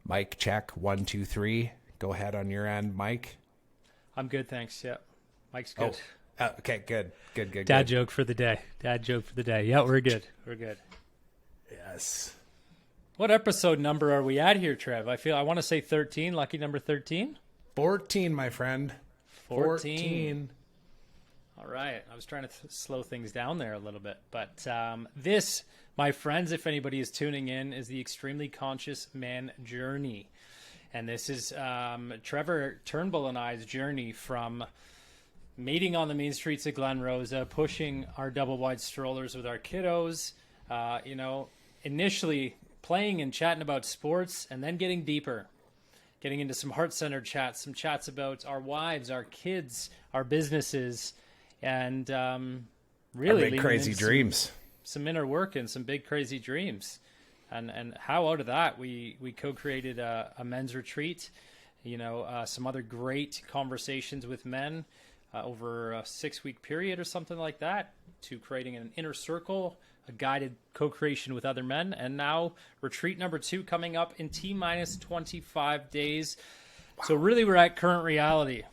Mic check, 1, 2, 3. Go ahead on your end, Mike. I'm good, thanks. Yeah, Mike's good. Okay, good. Dad joke for the day. Yeah, we're good. We're good. Yes. What episode number are we at here, Trev? I want to say 13. Lucky number 13. 14, my friend. 14. All right. I was trying to slow things down there a little bit. But this, my friends, if anybody is tuning in, is the Extremely Conscious Man Journey. And this is Trevor Turnbull and I's journey from meeting on the main streets of Glen Rosa, pushing our double wide strollers with our kiddos, initially playing and chatting about sports, and then getting deeper, getting into some heart-centered chats, some chats about our wives, our kids, our businesses, and really our big crazy dreams. Some inner work and some big crazy dreams. And how out of that we co-created a men's retreat, some other great conversations with men over a 6-week period or something like that, to creating an inner circle, a guided co-creation with other men. And now retreat number 2 coming up in T-minus 25 days. Wow. So really we're at current reality.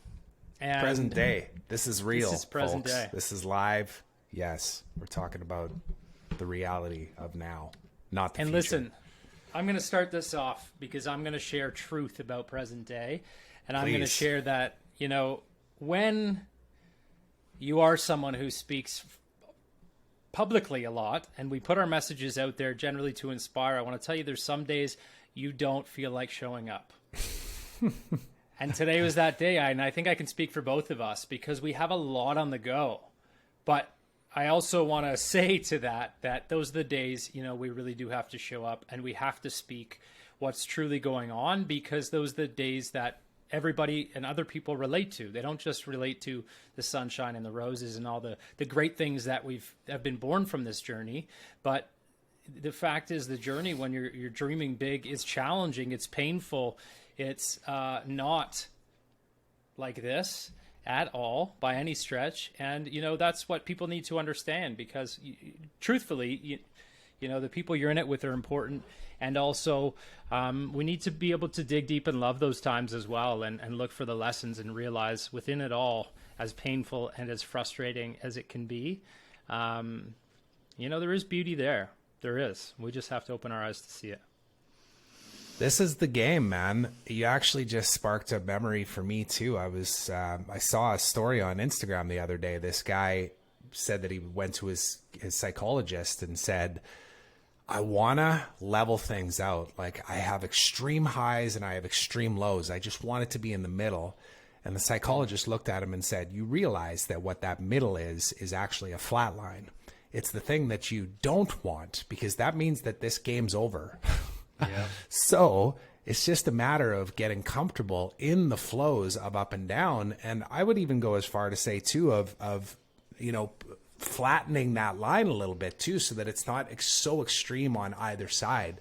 And present day. This is real. This is present folks. day. This is live. Yes. We're talking about the reality of now, not the and future. Listen, I'm going to start this off because I'm going to share truth about present day. And I'm going to share that, when you are someone who speaks publicly a lot, and we put our messages out there generally to inspire, I want to tell you there's some days you don't feel like showing up. And today was that day, and I think I can speak for both of us because we have a lot on the go. But I also want to say to that those are the days, we really do have to show up and we have to speak what's truly going on, because those are the days that everybody and other people relate to. They don't just relate to the sunshine and the roses and all the great things that have been born from this journey. But the fact is, the journey when you're dreaming big is challenging. It's painful. It's not like this at all by any stretch. And, that's what people need to understand, because truthfully, the people you're in it with are important. And also, we need to be able to dig deep and love those times as well, and look for the lessons and realize within it all, as painful and as frustrating as it can be, there is beauty there. There is. We just have to open our eyes to see it. This is the game, man. You actually just sparked a memory for me too. I saw a story on Instagram the other day. This guy said that he went to his psychologist and said, I want to level things out. Like, I have extreme highs and I have extreme lows. I just want it to be in the middle. And the psychologist looked at him and said, you realize that what that middle is actually a flat line. It's the thing that you don't want, because that means that this game's over. Yeah. So it's just a matter of getting comfortable in the flows of up and down. And I would even go as far to say too, of flattening that line a little bit too, so that it's not so extreme on either side.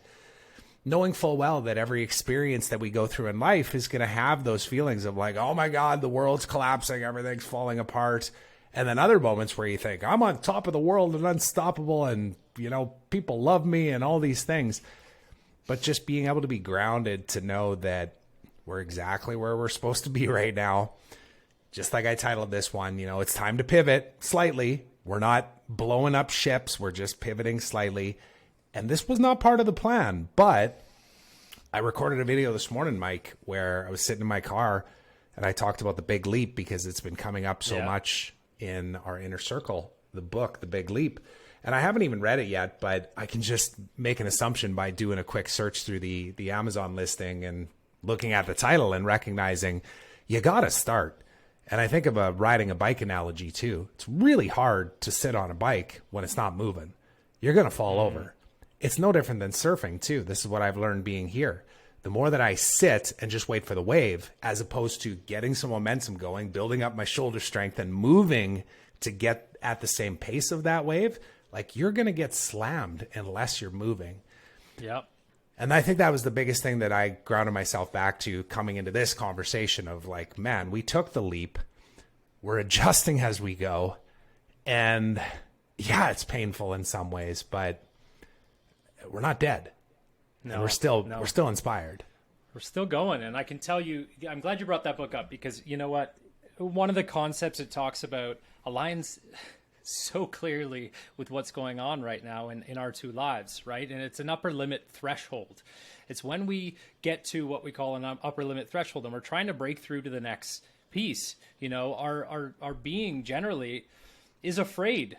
Knowing full well that every experience that we go through in life is going to have those feelings of like, oh my God, the world's collapsing, everything's falling apart. And then other moments where you think, I'm on top of the world and unstoppable, and, people love me and all these things. But just being able to be grounded to know that we're exactly where we're supposed to be right now. Just like I titled this one, it's time to pivot slightly. We're not blowing up ships. We're just pivoting slightly. And this was not part of the plan. But I recorded a video this morning, Mike, where I was sitting in my car and I talked about the big leap, because it's been coming up so much in our inner circle, the book, The Big Leap. And I haven't even read it yet, but I can just make an assumption by doing a quick search through the Amazon listing and looking at the title and recognizing you got to start. And I think of riding a bike analogy too. It's really hard to sit on a bike when it's not moving. You're going to fall over. It's no different than surfing too. This is what I've learned being here. The more that I sit and just wait for the wave, as opposed to getting some momentum going, building up my shoulder strength and moving to get at the same pace of that wave, like, you're going to get slammed unless you're moving. Yep. And I think that was the biggest thing that I grounded myself back to coming into this conversation of like, man, we took the leap. We're adjusting as we go. And yeah, it's painful in some ways, but we're not dead. No, and we're still inspired. We're still going. And I can tell you, I'm glad you brought that book up, because you know what? One of the concepts it talks about aligns so clearly with what's going on right now in our two lives, right? And it's an upper limit threshold. It's when we get to what we call an upper limit threshold and we're trying to break through to the next piece. You know, our being generally is afraid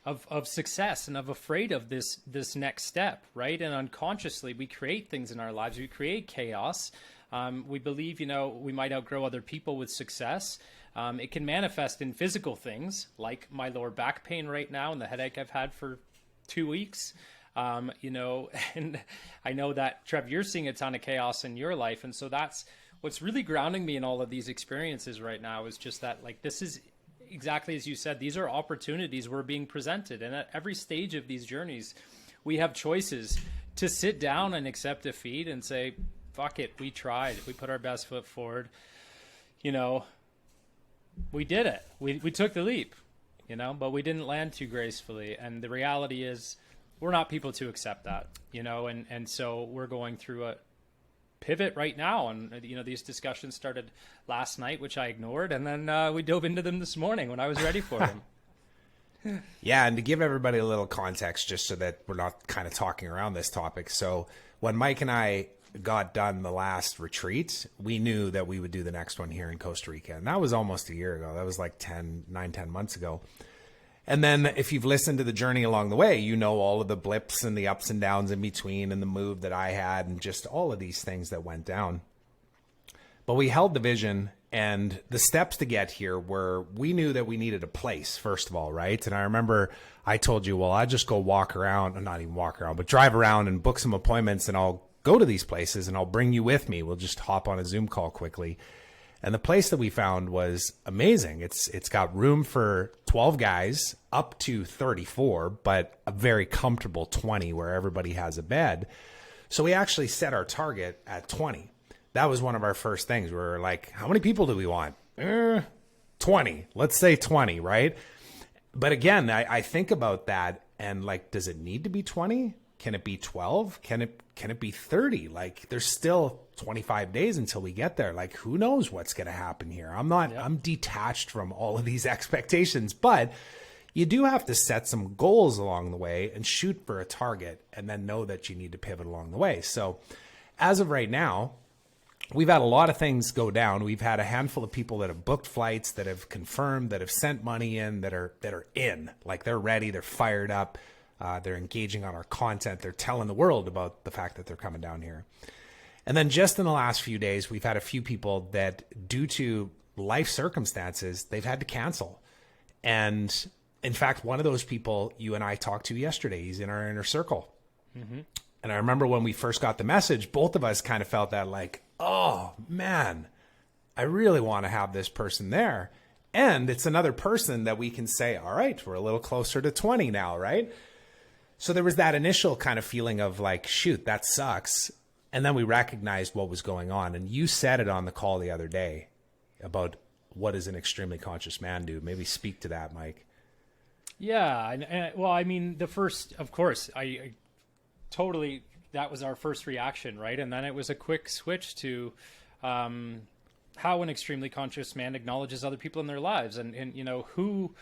of success and afraid of this next step, right? And unconsciously we create things in our lives. We create chaos. We believe, you know, we might outgrow other people with success. It can manifest in physical things like my lower back pain right now and the headache I've had for 2 weeks. You know, and I know that, Trev, you're seeing a ton of chaos in your life. And so that's what's really grounding me in all of these experiences right now, is just that, like, this is exactly as you said, these are opportunities we're being presented. And at every stage of these journeys, we have choices to sit down and accept defeat and say, fuck it, we tried. We put our best foot forward. You know, we did it. We took the leap, you know, but we didn't land too gracefully. And the reality is we're not people to accept that, you know, and so we're going through a pivot right now. And, you know, these discussions started last night, which I ignored. And then we dove into them this morning when I was ready for them. Yeah, and to give everybody a little context, just so that we're not kind of talking around this topic. So when Mike and I got done the last retreat, we knew that we would do the next one here in Costa Rica. And that was almost a year ago. That was like 10 months ago. And then if you've listened to the journey along the way, you know all of the blips and the ups and downs in between and the move that I had and just all of these things that went down. But we held the vision, and the steps to get here were, we knew that we needed a place, first of all, right? And I remember I told you, well, I just go walk around, not even walk around, but drive around and book some appointments, and I'll go to these places and I'll bring you with me. We'll just hop on a Zoom call quickly. And the place that we found was amazing. It's got room for 12 guys up to 34, but a very comfortable 20 where everybody has a bed. So we actually set our target at 20. That was one of our first things. We were like, how many people do we want? 20. Let's say 20, right? But again, I think about that and like, does it need to be 20? Can it be 12? Can it be 30? Like, there's still 25 days until we get there. Like, who knows what's going to happen here? I'm detached from all of these expectations, but you do have to set some goals along the way and shoot for a target, and then know that you need to pivot along the way. So as of right now, we've had a lot of things go down. We've had a handful of people that have booked flights, that have confirmed, that have sent money in, that are in, like they're ready, they're fired up. They're engaging on our content. They're telling the world about the fact that they're coming down here. And then just in the last few days, we've had a few people that, due to life circumstances, they've had to cancel. And in fact, one of those people you and I talked to yesterday, he's in our inner circle. Mm-hmm. And I remember when we first got the message, both of us kind of felt that, like, oh man, I really want to have this person there. And it's another person that we can say, all right, we're a little closer to 20 now, right? So there was that initial kind of feeling of like, shoot, that sucks. And then we recognized what was going on. And you said it on the call the other day about, what does an extremely conscious man do? Maybe speak to that, Mike. Yeah. Well, I mean, the first, of course, I totally, that was our first reaction, right? And then it was a quick switch to how an extremely conscious man acknowledges other people in their lives, and you know, who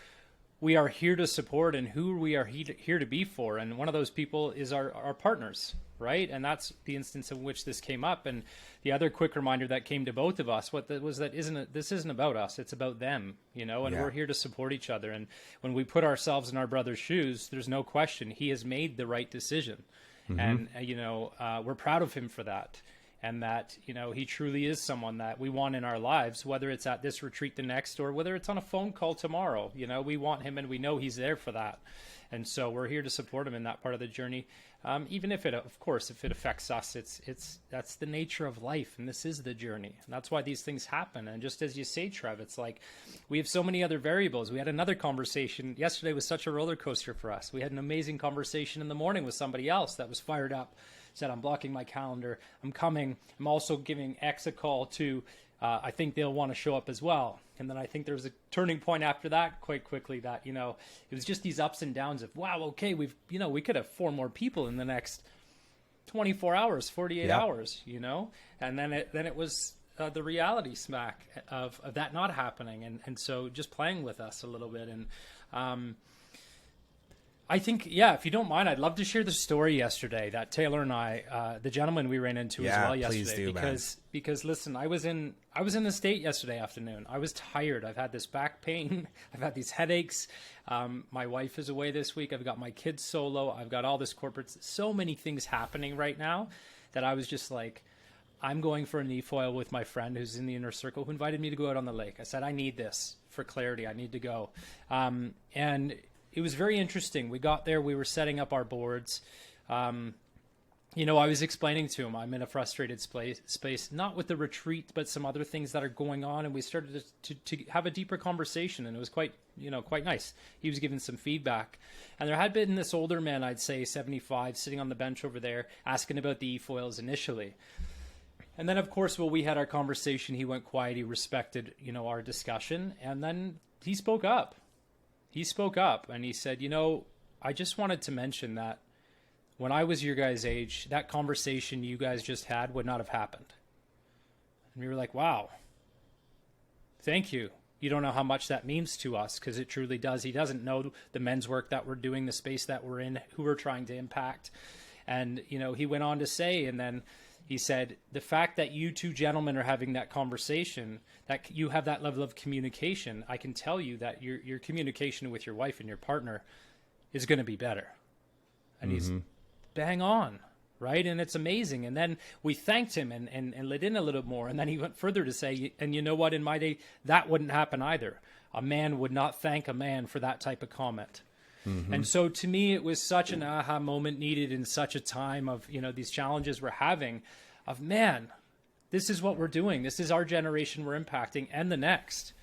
we are here to support and who we are here to be for. And one of those people is our partners, right? And that's the instance in which this came up. And the other quick reminder that came to both of us this isn't about us, it's about them, you know, and we're here to support each other. And when we put ourselves in our brother's shoes, there's no question he has made the right decision. Mm-hmm. And, you know, we're proud of him for that. And that, you know, he truly is someone that we want in our lives, whether it's at this retreat the next, or whether it's on a phone call tomorrow. You know, we want him, and we know he's there for that. And so we're here to support him in that part of the journey. Even if it, of course, if it affects us, that's the nature of life. And this is the journey. And that's why these things happen. And just as you say, Trev, it's like we have so many other variables. We had another conversation. Yesterday was such a roller coaster for us. We had an amazing conversation in the morning with somebody else that was fired up. Said, I'm blocking my calendar. I'm coming. I'm also giving X a call to, I think they'll want to show up as well. And then I think there was a turning point after that quite quickly that, you know, it was just these ups and downs of, wow, okay, we could have 4 more people in the next 24 hours, 48 Yep. hours, you know? And then it was the reality smack of that not happening. And so just playing with us a little bit. And I think, yeah, if you don't mind, I'd love to share the story yesterday that Taylor and I, the gentleman we ran into as well yesterday. Please do, because listen, I was in the state yesterday afternoon. I was tired. I've had this back pain. I've had these headaches. My wife is away this week. I've got my kids solo. I've got all this corporate, so many things happening right now that I was just like, I'm going for a knee foil with my friend who's in the inner circle who invited me to go out on the lake. I said, I need this for clarity. I need to go. And it was very interesting. We got there, we were setting up our boards. You know, I was explaining to him, I'm in a frustrated space, not with the retreat, but some other things that are going on. And we started to have a deeper conversation, and it was quite nice. He was giving some feedback. And there had been this older man, I'd say 75, sitting on the bench over there, asking about the e-foils initially. And then, of course, while we had our conversation, he went quiet. He respected, our discussion. And then he spoke up. And he said, I just wanted to mention that when I was your guys' age, that conversation you guys just had would not have happened. And we were like, wow, thank you. You don't know how much that means to us, because it truly does. He doesn't know the men's work that we're doing, the space that we're in, who we're trying to impact. And, he went on to say, and then he said, the fact that you two gentlemen are having that conversation, that you have that level of communication, I can tell you that your communication with your wife and your partner is going to be better. And he's bang on, right? And it's amazing. And then we thanked him and lit in a little more. And then he went further to say, and you know what, in my day, that wouldn't happen either. A man would not thank a man for that type of comment. And so to me, it was such an aha moment needed in such a time of, these challenges we're having of, man, this is what we're doing. This is our generation we're impacting, and the next.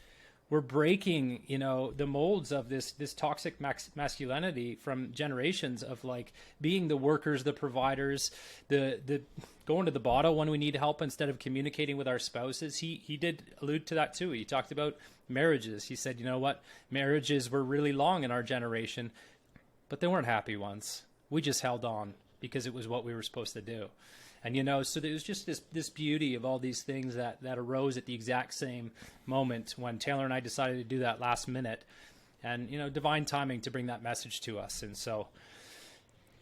We're breaking, the molds of this toxic masculinity from generations of like being the workers, the providers, the going to the bottle when we need help instead of communicating with our spouses. He did allude to that too. He talked about marriages. He said, you know what, marriages were really long in our generation, but they weren't happy ones. We just held on because it was what we were supposed to do. And, so there was just this beauty of all these things that arose at the exact same moment when Taylor and I decided to do that last minute, and, divine timing to bring that message to us. And so,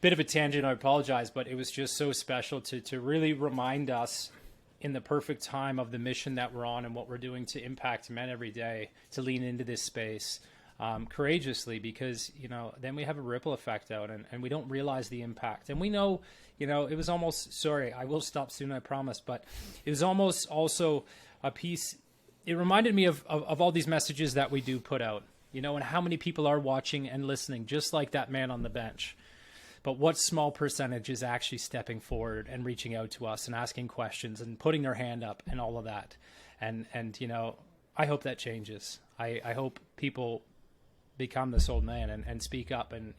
bit of a tangent, I apologize, but it was just so special to really remind us in the perfect time of the mission that we're on and what we're doing to impact men every day, to lean into this space courageously, because, then we have a ripple effect out and we don't realize the impact. And we know, it was almost, sorry, I will stop soon, I promise, but it was almost also a piece, it reminded me of all these messages that we do put out, and how many people are watching and listening, just like that man on the bench. But what small percentage is actually stepping forward and reaching out to us and asking questions and putting their hand up and all of that. And I hope that changes. I hope people become this old man and speak up and,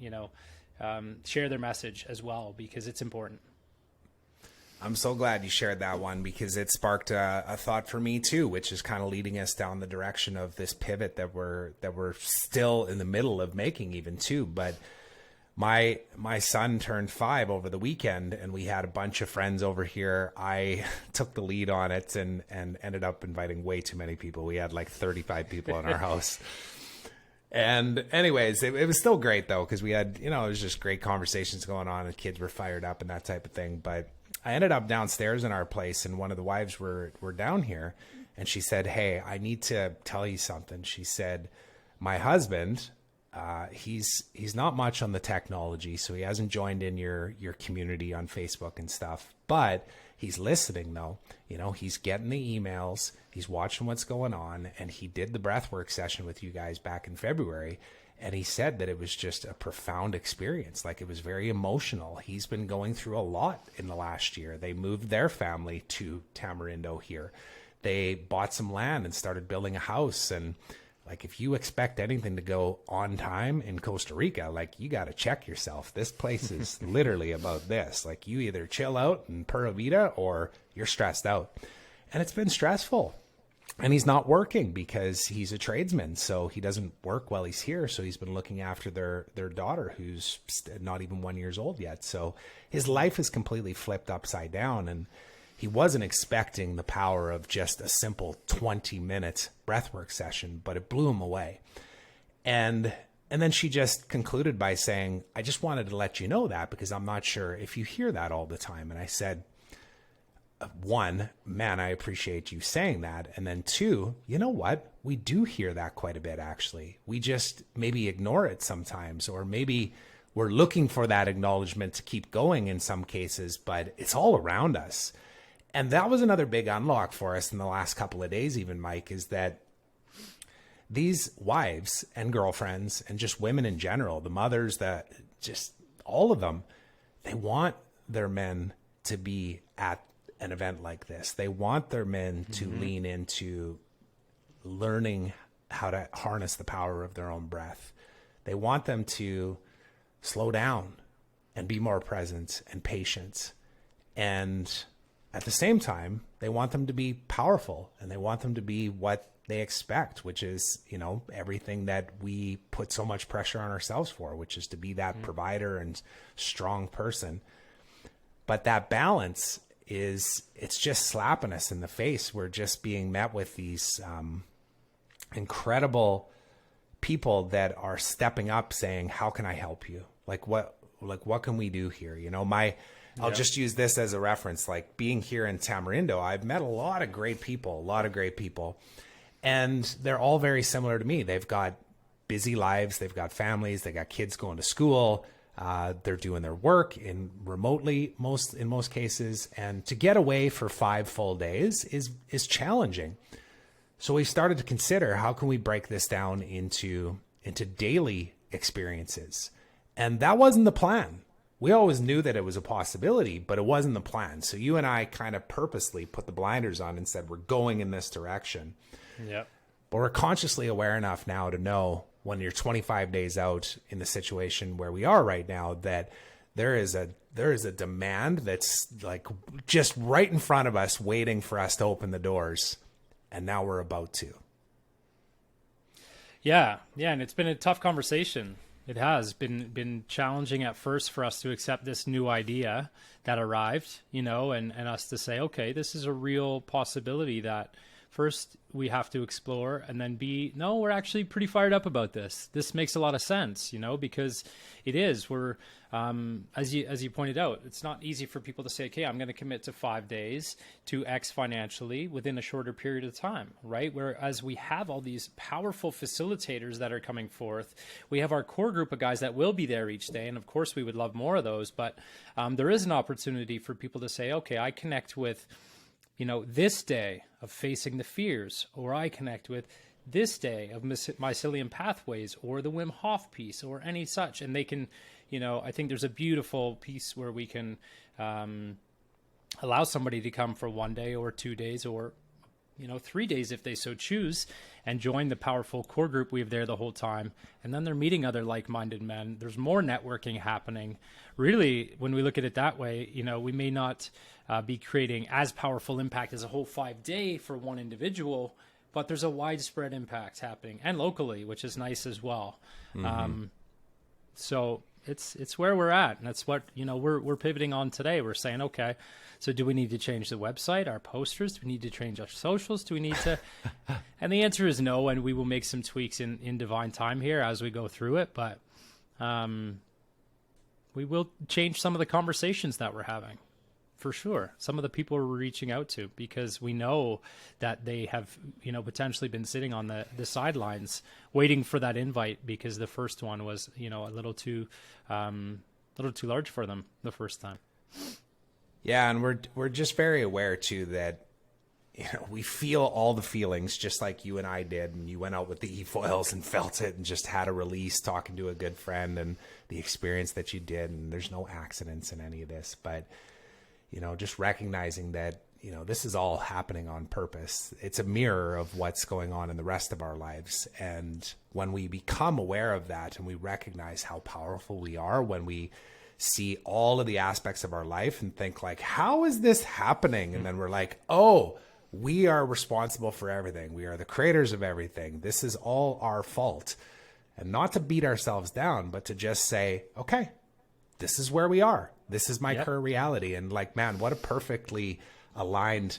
share their message as well, because it's important. I'm so glad you shared that one, because it sparked a thought for me too, which is kind of leading us down the direction of this pivot that we're still in the middle of making even too. But my son turned 5 over the weekend, and we had a bunch of friends over here. I took the lead on it and ended up inviting way too many people. We had like 35 people in our house. And anyways, it was still great though, because we had, it was just great conversations going on and kids were fired up and that type of thing. But I ended up downstairs in our place, and one of the wives were down here, and she said, hey, I need to tell you something. She said, my husband, he's not much on the technology, so he hasn't joined in your community on Facebook and stuff, but he's listening though. He's getting the emails, he's watching what's going on, and he did the breathwork session with you guys back in February. And he said that it was just a profound experience. Like, it was very emotional. He's been going through a lot in the last year. They moved their family to Tamarindo here. They bought some land and started building a house. And like, if you expect anything to go on time in Costa Rica, like, you got to check yourself. This place is literally about this. Like, you either chill out and pura vida or you're stressed out. And it's been stressful. And he's not working because he's a tradesman. So he doesn't work while he's here. So he's been looking after their daughter, who's not even 1 year old yet. So his life is completely flipped upside down. And he wasn't expecting the power of just a simple 20-minute breathwork session, but it blew him away. And then she just concluded by saying, I just wanted to let you know that because I'm not sure if you hear that all the time. And I said, one, man, I appreciate you saying that. And then two, you know what? We do hear that quite a bit, actually. We just maybe ignore it sometimes, or maybe we're looking for that acknowledgement to keep going in some cases, but it's all around us. And that was another big unlock for us in the last couple of days, even, Mike, is that these wives and girlfriends and just women in general, the mothers, that just all of them, they want their men to be at an event like this. They want their men to lean into learning how to harness the power of their own breath. They want them to slow down and be more present and patient. And at the same time, they want them to be powerful, and they want them to be what they expect, which is, everything that we put so much pressure on ourselves for, which is to be that provider and strong person. But that balance it's just slapping us in the face. We're just being met with these incredible people that are stepping up saying, how can I help you? What can we do here? I'll just use this as a reference. Like being here in Tamarindo, I've met a lot of great people, and they're all very similar to me. They've got busy lives. They've got families. They got kids going to school. They're doing their work remotely in most cases. And to get away for 5 full days is challenging. So we started to consider, how can we break this down into daily experiences? And that wasn't the plan. We always knew that it was a possibility, but it wasn't the plan. So you and I kind of purposely put the blinders on and said, we're going in this direction. Yep. But we're consciously aware enough now to know, when you're 25 days out in the situation where we are right now, that there is a demand that's like just right in front of us, waiting for us to open the doors. And now we're about to. Yeah. And it's been a tough conversation. It has been challenging at first for us to accept this new idea that arrived, and us to say, okay, this is a real possibility that first we have to explore, and then no, we're actually pretty fired up about this. This makes a lot of sense, because it is. We're, as you pointed out, it's not easy for people to say, okay, I'm going to commit to 5 days to X financially within a shorter period of time, right? Whereas we have all these powerful facilitators that are coming forth. We have our core group of guys that will be there each day. And of course we would love more of those, but there is an opportunity for people to say, okay, I connect with, this day of facing the fears, or I connect with this day of mycelium pathways, or the Wim Hof piece, or any such. And they can, I think there's a beautiful piece where we can allow somebody to come for 1 day or 2 days, or 3 days if they so choose, and join the powerful core group we have there the whole time. And then they're meeting other like-minded men. There's more networking happening. Really, when we look at it that way, we may not be creating as powerful impact as a whole 5 day for one individual, but there's a widespread impact happening, and locally, which is nice as well. So it's where we're at, and that's what we're pivoting on today. We're saying, okay, so do we need to change the website, our posters? Do we need to change our socials? Do we need to? And the answer is no, and we will make some tweaks in divine time here as we go through it. But we will change some of the conversations that we're having, for sure. Some of the people we're reaching out to, because we know that they have, potentially been sitting on the sidelines waiting for that invite, because the first one was, a little too large for them the first time. Yeah. And we're just very aware too that, we feel all the feelings just like you and I did. And you went out with the e-foils and felt it and just had a release talking to a good friend, and the experience that you did. And there's no accidents in any of this, but just recognizing that, this is all happening on purpose. It's a mirror of what's going on in the rest of our lives. And when we become aware of that, and we recognize how powerful we are, when we see all of the aspects of our life and think like, how is this happening? And then we're like, oh, We are responsible for everything. We are the creators of everything. This is all our fault. And not to beat ourselves down, but to just say, okay, this is where we are. This is my current reality. And like, man, what a perfectly aligned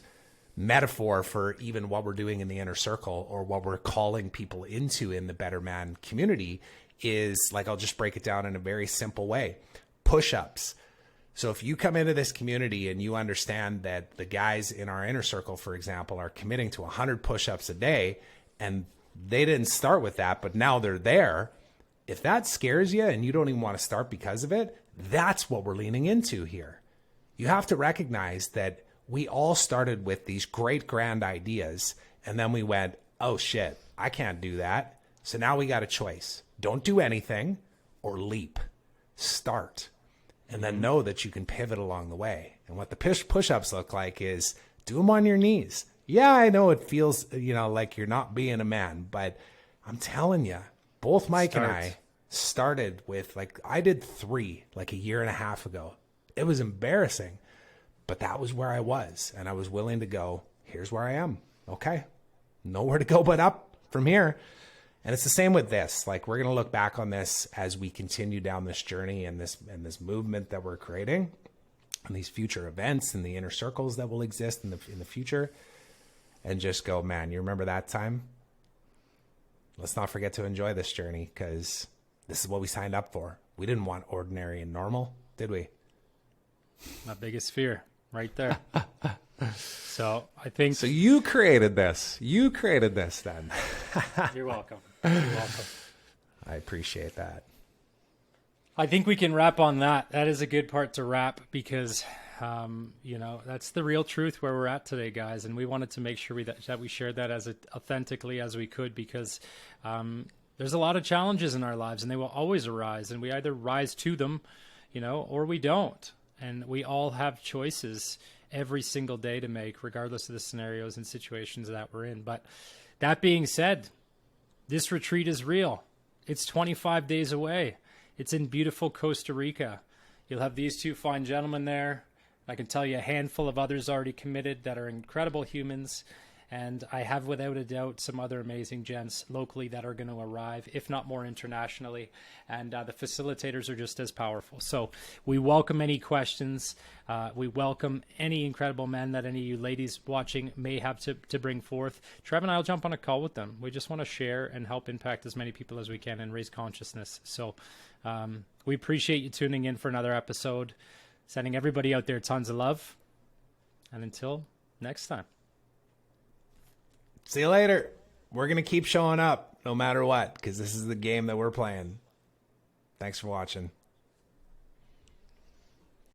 metaphor for even what we're doing in the inner circle, or what we're calling people into in the Better Man community is, like, I'll just break it down in a very simple way. Push-ups. So if you come into this community and you understand that the guys in our inner circle, for example, are committing to 100 push-ups a day, and they didn't start with that, but now they're there. If that scares you and you don't even want to start because of it, that's what we're leaning into here. You have to recognize that we all started with these great grand ideas, and then we went, oh shit, I can't do that. So now we got a choice. Don't do anything or leap. Start. And then know that you can pivot along the way. And what the push-ups look like is do them on your knees. Yeah, I know it feels, like you're not being a man, but I'm telling you, both Mike and I started with, like, I did 3 like a year and a half ago. It was embarrassing, but that was where I was. And I was willing to go, here's where I am. Okay. Nowhere to go but up from here. And it's the same with this. Like, we're going to look back on this as we continue down this journey and this movement that we're creating, and these future events and the inner circles that will exist in the future, and just go, man, you remember that time? Let's not forget to enjoy this journey, because this is what we signed up for. We didn't want ordinary and normal, did we? My biggest fear right there. So I think... So you created this. You created this then. You're welcome. You're welcome. I appreciate that. I think we can wrap on that. That is a good part to wrap, because, that's the real truth where we're at today, guys. And we wanted to make sure that we shared that as authentically as we could, because there's a lot of challenges in our lives, and they will always arise. And we either rise to them, or we don't. And we all have choices every single day to make, regardless of the scenarios and situations that we're in. But that being said, this retreat is real. It's 25 days away. It's in beautiful Costa Rica. You'll have these 2 fine gentlemen there. I can tell you a handful of others already committed that are incredible humans. And I have, without a doubt, some other amazing gents locally that are going to arrive, if not more internationally. And the facilitators are just as powerful. So we welcome any questions. We welcome any incredible men that any of you ladies watching may have to bring forth. Trev and I will jump on a call with them. We just want to share and help impact as many people as we can and raise consciousness. So we appreciate you tuning in for another episode. Sending everybody out there tons of love. And until next time. See you later. We're going to keep showing up no matter what, because this is the game that we're playing. Thanks for watching.